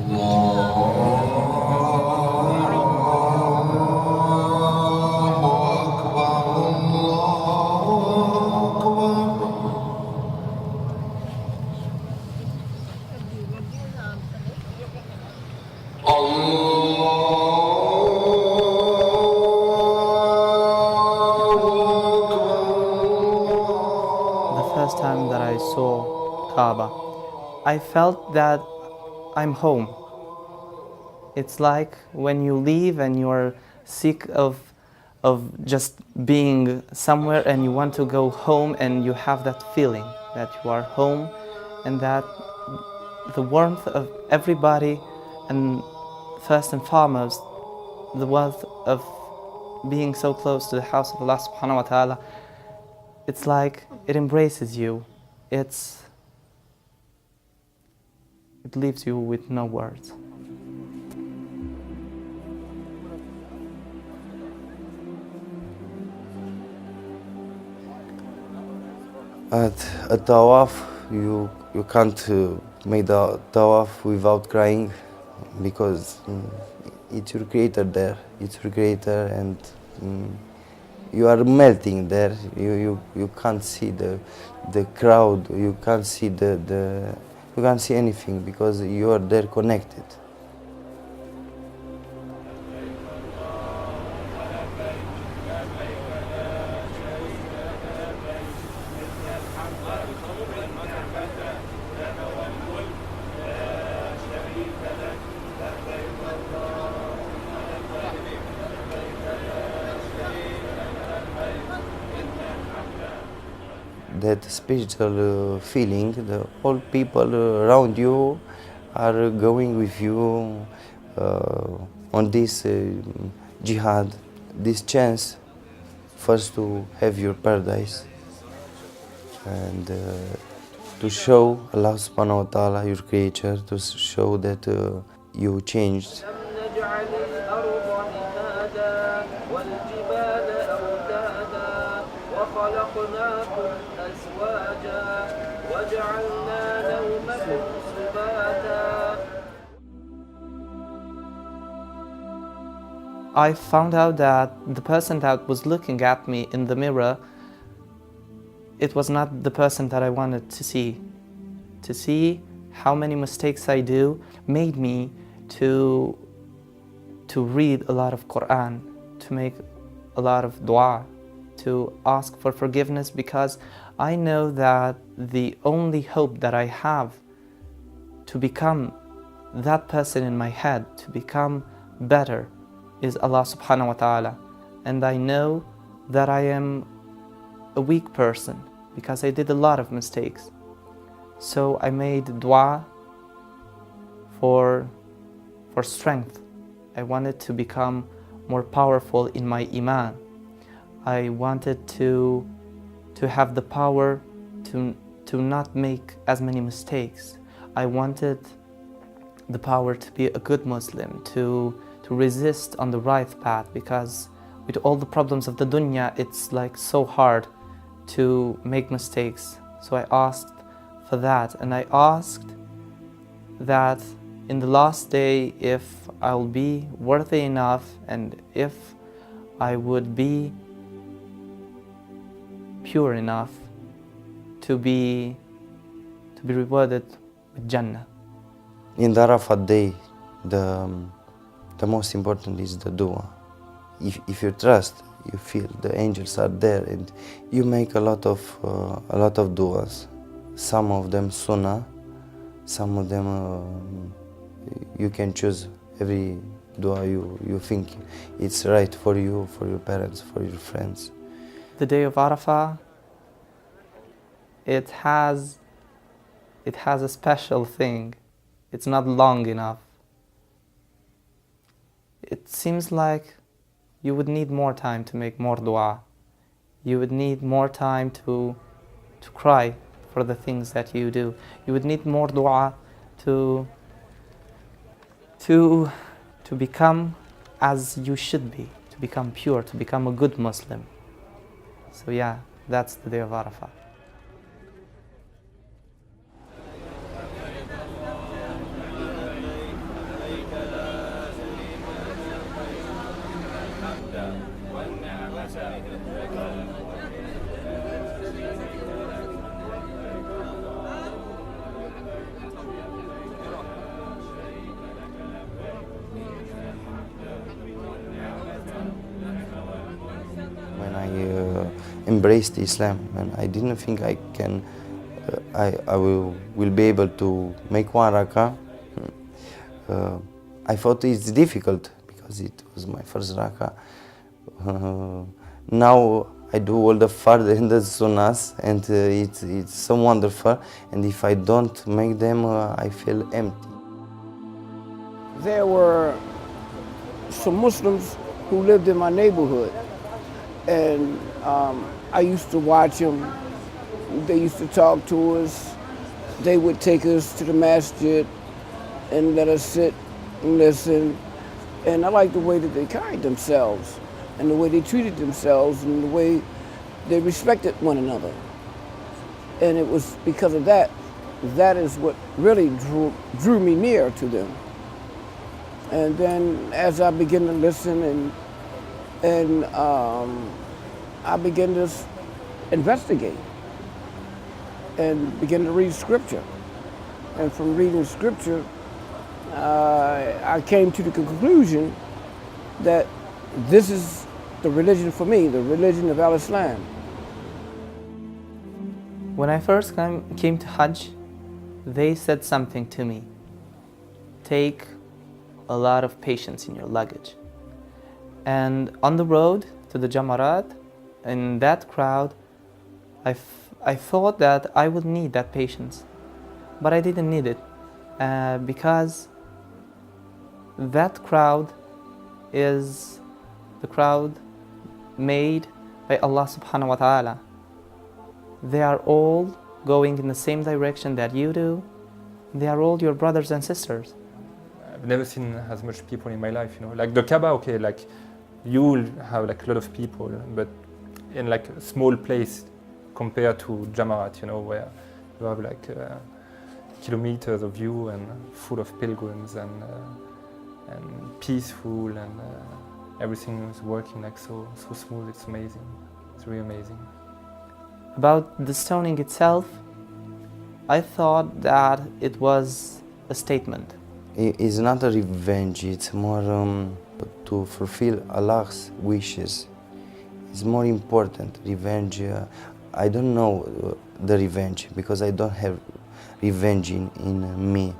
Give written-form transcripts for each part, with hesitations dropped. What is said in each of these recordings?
The first time that I saw Kaaba, I felt that I'm home. It's like when you leave and you're sick of just being somewhere and you want to go home, and you have that feeling that you are home, and that the warmth of everybody, and first and foremost the warmth of being so close to the house of Allah subhanahu wa ta'ala, it's like it embraces you. It leaves you with no words. At tawaf, you can't make the tawaf without crying, because it's your creator there. It's your creator, and you are melting there. You can't see the crowd. You can't see you can't see anything, because you are there connected. That spiritual feeling, the all people around you are going with you on this jihad, this chance first to have your paradise, and to show Allah subhanahu wa ta'ala, your creator, to show that you changed. I found out that the person that was looking at me in the mirror, it was not the person that I wanted to see. To see how many mistakes I do made me to read a lot of Quran, to make a lot of dua, to ask for forgiveness, because I know that the only hope that I have to become that person in my head, to become better, is Allah subhanahu wa ta'ala. And I know that I am a weak person because I did a lot of mistakes. So I made dua for strength. I wanted to become more powerful in my iman. I wanted to have the power to not make as many mistakes. I wanted the power to be a good Muslim, to resist on the right path, because with all the problems of the dunya, it's like so hard to make mistakes. So I asked for that, and I asked that in the last day, if I'll be worthy enough, and if I would be pure enough to be rewarded with Jannah. In the Arafat day, the most important is the dua. If you trust, you feel the angels are there, and you make a lot of duas. Some of them sunnah, some of them you can choose every dua you think it's right for you, for your parents, for your friends. The day of Arafah, it has a special thing. It's not long enough. It seems like you would need more time to make more dua. You would need more time to cry for the things that you do. You would need more dua to become as you should be, to become pure, to become a good Muslim. So yeah, that's the day of Arafah. embraced Islam, and I didn't think I can, I will be able to make one rakah. I thought it's difficult because it was my first rakah. Now I do all the fard and the sunnahs, and it's so wonderful. And if I don't make them, I feel empty. There were some Muslims who lived in my neighborhood, and I used to watch them. They used to talk to us. They would take us to the masjid and let us sit and listen. And I liked the way that they carried themselves, and the way they treated themselves, and the way they respected one another. And it was because of that, that is what really drew me near to them. And then as I began to listen and I began to investigate and begin to read scripture. And from reading scripture, I came to the conclusion that this is the religion for me, the religion of Al-Islam. When I first came to Hajj, they said something to me. Take a lot of patience in your luggage. And on the road to the Jamarat, in that crowd, I thought that I would need that patience, but I didn't need it because that crowd is the crowd made by Allah subhanahu wa ta'ala. They are all going in the same direction that you do. They are all your brothers and sisters. I've never seen as much people in my life, you know. Like the Kaaba, okay, like you will have like a lot of people, but in like a small place compared to Jamarat, you know, where you have like kilometers of view and full of pilgrims and peaceful and everything is working like so smooth. It's amazing. It's really amazing. About the stoning itself, I thought that it was a statement. It's not a revenge, it's more to fulfill Allah's wishes. It's more important. Revenge, I don't know the revenge because I don't have revenge in me.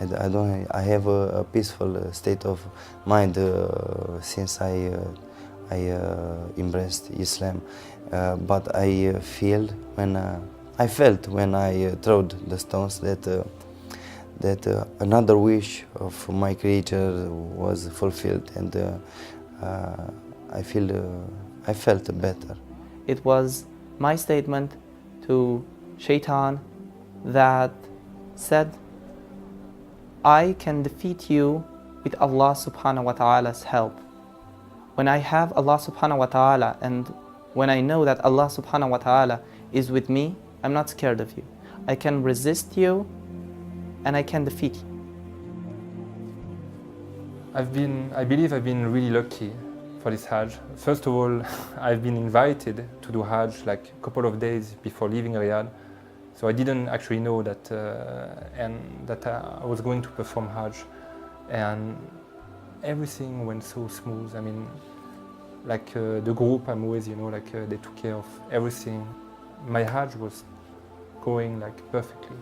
I have a peaceful state of mind since I embraced Islam. But I felt when I threw the stones that another wish of my Creator was fulfilled, and I felt better. It was my statement to Shaitan that said, I can defeat you with Allah subhanahu wa ta'ala's help. When I have Allah subhanahu wa ta'ala and when I know that Allah subhanahu wa ta'ala is with me, I'm not scared of you. I can resist you and I can defeat you. I believe I've been really lucky for this Hajj. First of all, I've been invited to do Hajj like a couple of days before leaving Riyadh. So I didn't actually know that I was going to perform Hajj, and everything went so smooth. I mean, like the group I'm with, you know, like they took care of everything. My Hajj was going like perfectly,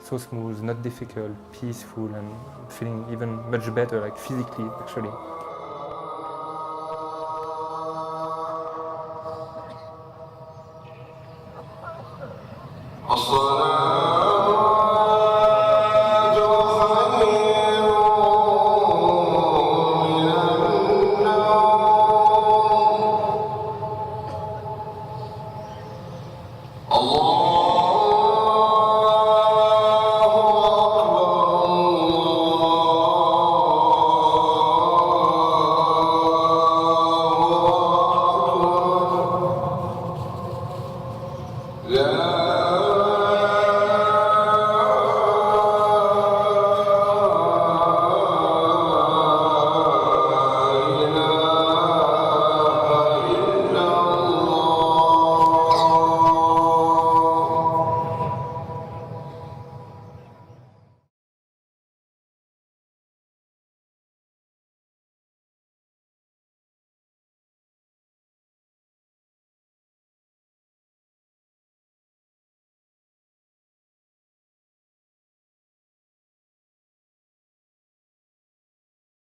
so smooth, not difficult, peaceful, and feeling even much better, like physically actually. Yeah.